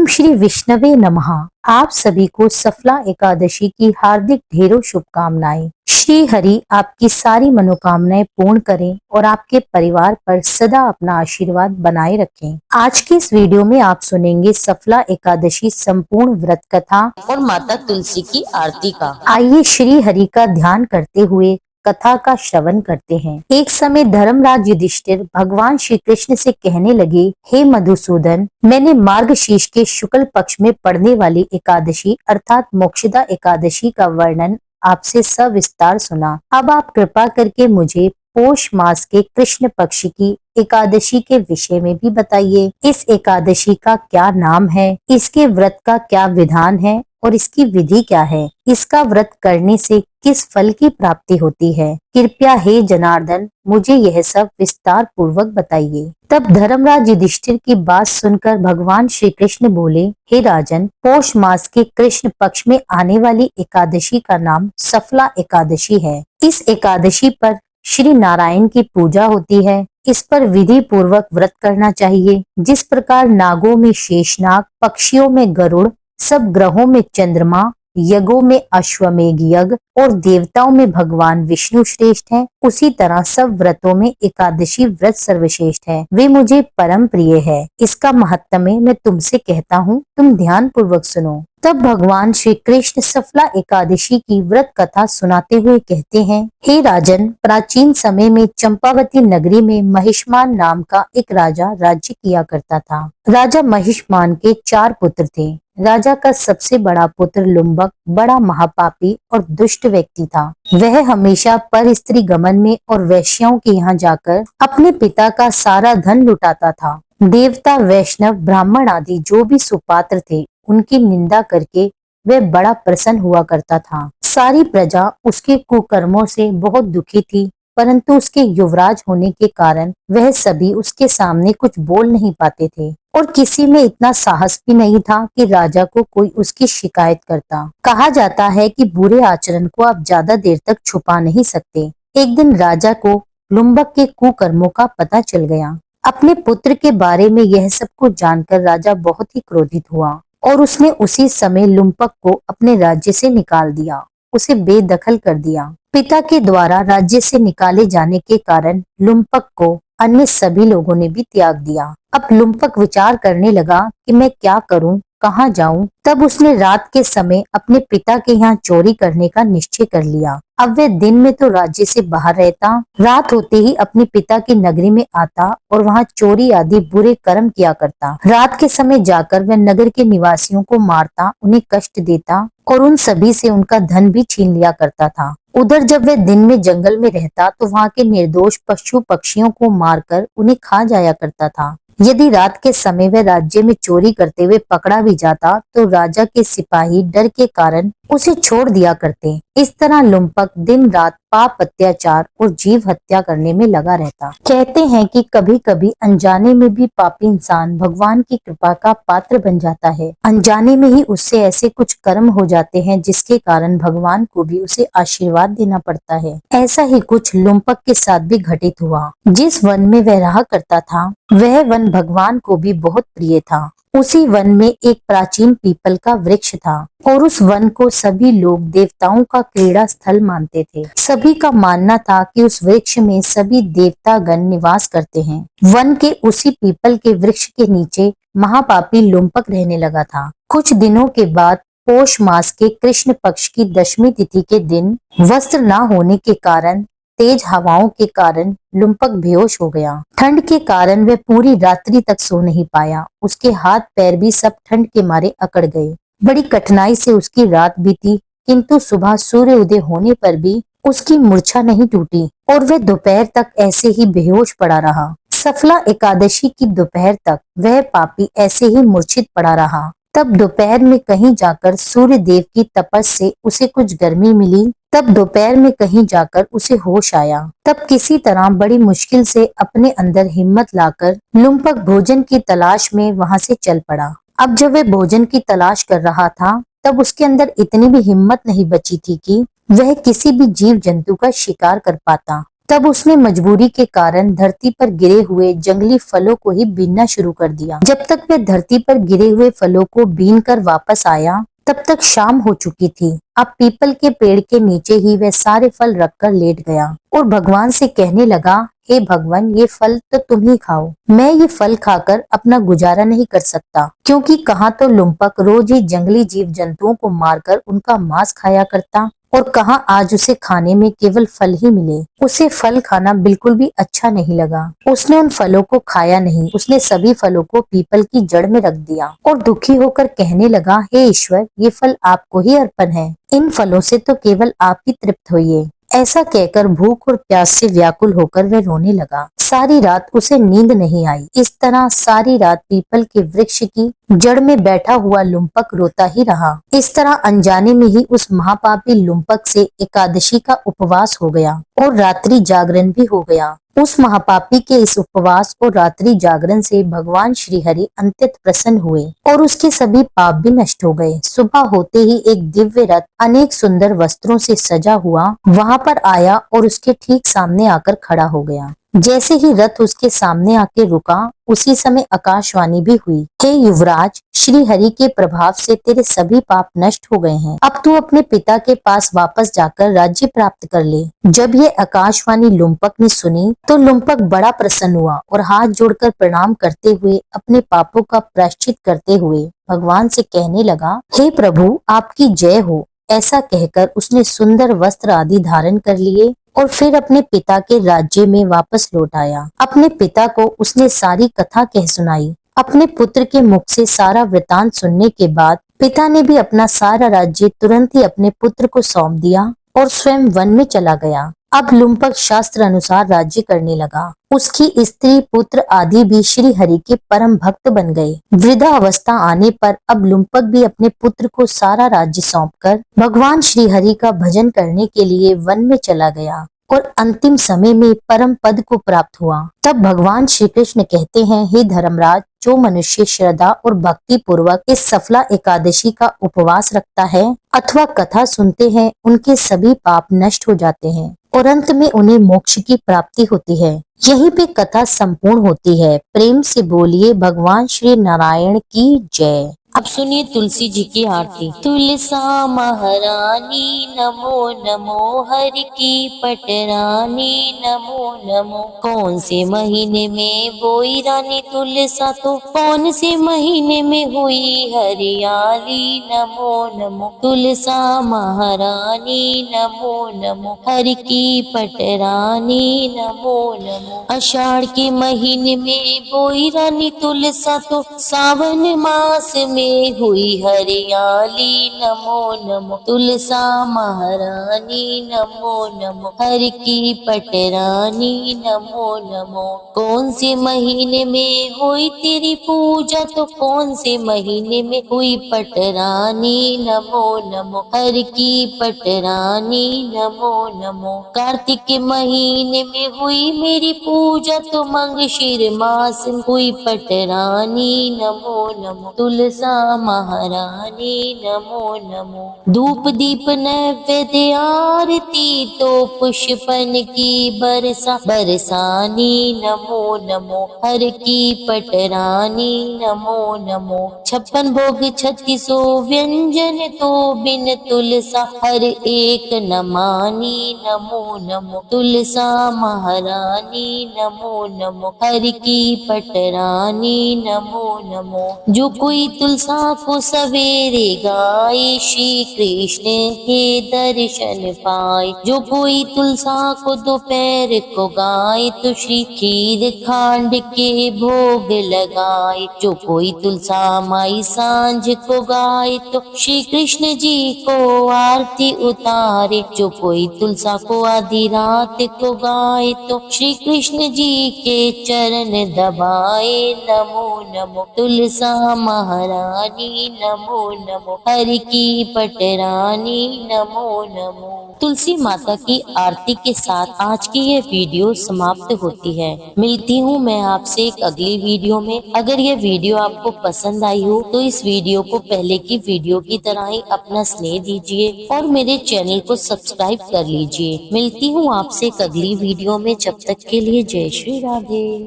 ओम श्री विष्णवे नमः। आप सभी को सफला एकादशी की हार्दिक ढेरों शुभकामनाएं। श्री हरि आपकी सारी मनोकामनाएं पूर्ण करें और आपके परिवार पर सदा अपना आशीर्वाद बनाए रखें। आज की इस वीडियो में आप सुनेंगे सफला एकादशी संपूर्ण व्रत कथा और माता तुलसी की आरती का। आइए श्री हरि का ध्यान करते हुए कथा का श्रवण करते हैं। एक समय धर्मराज युधिष्ठिर भगवान श्री कृष्ण से कहने लगे, हे मधुसूदन, मैंने मार्गशीर्ष के शुक्ल पक्ष में पड़ने वाली एकादशी अर्थात मोक्षदा एकादशी का वर्णन आपसे सविस्तार सुना। अब आप कृपा करके मुझे पोष मास के कृष्ण पक्ष की एकादशी के विषय में भी बताइए। इस एकादशी का क्या नाम है, इसके व्रत का क्या विधान है और इसकी विधि क्या है, इसका व्रत करने से किस फल की प्राप्ति होती है। कृपया हे जनार्दन मुझे यह सब विस्तार पूर्वक बताइए। तब धर्मराज युधिष्ठिर की बात सुनकर भगवान श्री कृष्ण बोले, हे राजन, पौष मास के कृष्ण पक्ष में आने वाली एकादशी का नाम सफला एकादशी है। इस एकादशी पर श्री नारायण की पूजा होती है। इस पर विधि पूर्वक व्रत करना चाहिए। जिस प्रकार नागों में शेषनाग, पक्षियों में गरुड़, सब ग्रहों में चंद्रमा, यज्ञों में अश्वमेघ यज्ञ और देवताओं में भगवान विष्णु श्रेष्ठ हैं, उसी तरह सब व्रतों में एकादशी व्रत सर्वश्रेष्ठ है। वे मुझे परम प्रिय है। इसका महत्त्य मैं तुमसे कहता हूँ, तुम ध्यान पूर्वक सुनो। तब भगवान श्री कृष्ण सफला एकादशी की व्रत कथा सुनाते हुए कहते हैं, हे राजन, प्राचीन समय में चंपावती नगरी में महिष्मान नाम का एक राजा राज्य किया करता था। राजा महिष्मान के 4 पुत्र थे। राजा का सबसे बड़ा पुत्र लुम्बक बड़ा महापापी और दुष्ट व्यक्ति था। वह हमेशा पर स्त्री गमन में और वैश्याओं के यहाँ जाकर अपने पिता का सारा धन लुटाता था। देवता, वैष्णव, ब्राह्मण आदि जो भी सुपात्र थे उनकी निंदा करके वह बड़ा प्रसन्न हुआ करता था। सारी प्रजा उसके कुकर्मों से बहुत दुखी थी, परंतु उसके युवराज होने के कारण वह सभी उसके सामने कुछ बोल नहीं पाते थे और किसी में इतना साहस भी नहीं था कि राजा को कोई उसकी शिकायत करता। कहा जाता है कि बुरे आचरण को आप ज्यादा देर तक छुपा नहीं सकते। एक दिन राजा को लुम्बक के कुकर्मों का पता चल गया। अपने पुत्र के बारे में यह सब कुछ जानकर राजा बहुत ही क्रोधित हुआ और उसने उसी समय लुम्पक को अपने राज्य से निकाल दिया, उसे बेदखल कर दिया। पिता के द्वारा राज्य से निकाले जाने के कारण लुम्पक को अन्य सभी लोगों ने भी त्याग दिया। अब लुम्पक विचार करने लगा कि मैं क्या करूं, कहाँ जाऊं। तब उसने रात के समय अपने पिता के यहाँ चोरी करने का निश्चय कर लिया। अब वह दिन में तो राज्य से बाहर रहता, रात होते ही अपने पिता की नगरी में आता और वहाँ चोरी आदि बुरे कर्म किया करता। रात के समय जाकर वह नगर के निवासियों को मारता, उन्हें कष्ट देता और उन सभी से उनका धन भी छीन लिया करता था। उधर जब वह दिन में जंगल में रहता तो वहाँ के निर्दोष पशु पक्षियों को मारकर उन्हें खा जाया करता था। यदि रात के समय वह राज्य में चोरी करते हुए पकड़ा भी जाता तो राजा के सिपाही डर के कारण उसे छोड़ दिया करते। इस तरह लुम्पक दिन रात पाप, अत्याचार और जीव हत्या करने में लगा रहता। कहते हैं कि कभी कभी अनजाने में भी पापी इंसान भगवान की कृपा का पात्र बन जाता है। अनजाने में ही उससे ऐसे कुछ कर्म हो जाते हैं जिसके कारण भगवान को भी उसे आशीर्वाद देना पड़ता है। ऐसा ही कुछ लुम्पक के साथ भी घटित हुआ। जिस वन में वह रहा करता था वह वन भगवान को भी बहुत प्रिय था। उसी वन में एक प्राचीन पीपल का वृक्ष था और उस वन को सभी लोग देवताओं का क्रीड़ा स्थल मानते थे। सभी का मानना था कि उस वृक्ष में सभी देवतागण निवास करते हैं। वन के उसी पीपल के वृक्ष के नीचे महापापी लुम्पक रहने लगा था। कुछ दिनों के बाद पौष मास के कृष्ण पक्ष की 10वीं तिथि के दिन वस्त्र न होने के कारण, तेज हवाओं के कारण लुम्पक बेहोश हो गया। ठंड के कारण वह पूरी रात्रि तक सो नहीं पाया। उसके हाथ पैर भी सब ठंड के मारे अकड़ गए। बड़ी कठिनाई से उसकी रात बीती, किंतु सुबह सूर्य उदय होने पर भी उसकी मूर्छा नहीं टूटी और वह दोपहर तक ऐसे ही बेहोश पड़ा रहा। सफला एकादशी की दोपहर तक वह पापी ऐसे ही मूर्छित पड़ा रहा। तब दोपहर में कहीं जाकर सूर्य देव की तपस से उसे कुछ गर्मी मिली। तब दोपहर में कहीं जाकर उसे होश आया। तब किसी तरह बड़ी मुश्किल से अपने अंदर हिम्मत लाकर लुम्पक भोजन की तलाश में वहां से चल पड़ा। अब जब वह भोजन की तलाश कर रहा था तब उसके अंदर इतनी भी हिम्मत नहीं बची थी कि वह किसी भी जीव जंतु का शिकार कर पाता। तब उसने मजबूरी के कारण धरती पर गिरे हुए जंगली फलों को ही बीनना शुरू कर दिया। जब तक वह धरती पर गिरे हुए फलों को बीन कर वापस आया, तब तक शाम हो चुकी थी। अब पीपल के पेड़ के नीचे ही वह सारे फल रखकर लेट गया और भगवान से कहने लगा, हे भगवान, ये फल तो तुम ही खाओ। मैं ये फल खाकर अपना गुजारा नहीं कर सकता, क्योंकि कहाँ तो लुम्पक रोज ही जंगली जीव जंतुओं को मारकर उनका मांस खाया करता और कहाँ आज उसे खाने में केवल फल ही मिले। उसे फल खाना बिल्कुल भी अच्छा नहीं लगा। उसने उन फलों को खाया नहीं, उसने सभी फलों को पीपल की जड़ में रख दिया और दुखी होकर कहने लगा, हे ईश्वर, ये फल आपको ही अर्पण है। इन फलों से तो केवल आप ही तृप्त होइए। ऐसा कहकर भूख और प्यास से व्याकुल होकर वह रोने लगा। सारी रात उसे नींद नहीं आई। इस तरह सारी रात पीपल के वृक्ष की जड़ में बैठा हुआ लुम्पक रोता ही रहा। इस तरह अनजाने में ही उस महापापी लुम्पक से एकादशी का उपवास हो गया और रात्रि जागरण भी हो गया। उस महापापी के इस उपवास और रात्रि जागरण से भगवान श्री हरि अत्यंत प्रसन्न हुए और उसके सभी पाप भी नष्ट हो गए। सुबह होते ही एक दिव्य रथ अनेक सुंदर वस्त्रों से सजा हुआ वहां पर आया और उसके ठीक सामने आकर खड़ा हो गया। जैसे ही रथ उसके सामने आके रुका, उसी समय आकाशवाणी भी हुई, हे युवराज, श्री हरि के प्रभाव से तेरे सभी पाप नष्ट हो गए हैं। अब तू अपने पिता के पास वापस जाकर राज्य प्राप्त कर ले। जब ये आकाशवाणी लुम्पक ने सुनी तो लुम्पक बड़ा प्रसन्न हुआ और हाथ जोड़कर प्रणाम करते हुए अपने पापों का प्रायश्चित करते हुए भगवान से कहने लगा, हे प्रभु, आपकी जय हो। ऐसा कहकर उसने सुंदर वस्त्र आदि धारण कर लिए और फिर अपने पिता के राज्य में वापस लौट आया। अपने पिता को उसने सारी कथा कह सुनाई। अपने पुत्र के मुख से सारा वृतांत सुनने के बाद पिता ने भी अपना सारा राज्य तुरंत ही अपने पुत्र को सौंप दिया और स्वयं वन में चला गया। अब लुम्पक शास्त्र अनुसार राज्य करने लगा। उसकी स्त्री पुत्र आदि भी श्री हरि के परम भक्त बन गए। वृद्धा अवस्था आने पर अब लुम्पक भी अपने पुत्र को सारा राज्य सौंपकर भगवान श्री हरि का भजन करने के लिए वन में चला गया और अंतिम समय में परम पद को प्राप्त हुआ। तब भगवान श्री कृष्ण कहते हैं, हे धर्मराज, जो मनुष्य श्रद्धा और भक्ति पूर्वक इस सफला एकादशी का उपवास रखता है अथवा कथा सुनते हैं, उनके सभी पाप नष्ट हो जाते हैं और अंत में उन्हें मोक्ष की प्राप्ति होती है। यहीं पे कथा संपूर्ण होती है। प्रेम से बोलिए भगवान श्री नारायण की जय। अब सुनिए तुलसी जी की आरती। तुलसा महारानी नमो नमो, हरि की पटरानी नमो नमो। कौन से महीने में बोई रानी तुलसा, तो कौन से महीने में हुई हरियाली नमो नमो। तुलसा महारानी नमो नमो, हरि की पटरानी नमो नमो। आषाढ़ के महीने में बोई रानी तुलसा, तो सावन मास में हुई हरियाली नमो नमो। तुलसा महारानी नमो नमो, हरि की पटरानी नमो नमो। कौन से महीने में हुई तेरी पूजा, तो कौन से महीने में हुई पटरानी नमो नमो, हरि की पटरानी नमो नमो। कार्तिक के महीने में हुई मेरी पूजा, तो मंगशीर मास में हुई पटरानी नमो नमो। तुलसा महारानी नमो नमो। धूप दीप नैवेद्य आरती, तो पुष्पन की बरसा बरसानी नमो नमो, हर की पटरानी नमो नमो। 56 भोग 36 व्यंजन, तो बिन तुलसा हर एक न मानी नमो नमो। तुलसा महारानी नमो नमो, हर की पटरानी नमो नमो। जो कोई तुलसा को सवेरे गाए, श्री कृष्ण के दर्शन पाए। जो कोई तुलसा को दोपहर को गाए, तो श्री खीर खांड के भोग लगाए। जो कोई तुलसा माई सांझ को गाए, तो श्री कृष्ण जी को आरती उतारे। जो कोई तुलसा को आधी रात को गाए, तो श्री कृष्ण जी के चरण दबाए नमो नमो। तुलसा महारानी नमो नमो, हरि की पटरानी नमो नमो। तुलसी माता की आरती के साथ आज की ये वीडियो समाप्त होती है। मिलती हूँ मैं आपसे एक अगली वीडियो में। अगर ये वीडियो आपको पसंद आई हो तो इस वीडियो को पहले की वीडियो की तरह ही अपना स्नेह दीजिए और मेरे चैनल को सब्सक्राइब कर लीजिए। मिलती हूँ आपसे एक अगली वीडियो में, जब तक के लिए जय श्री राधे।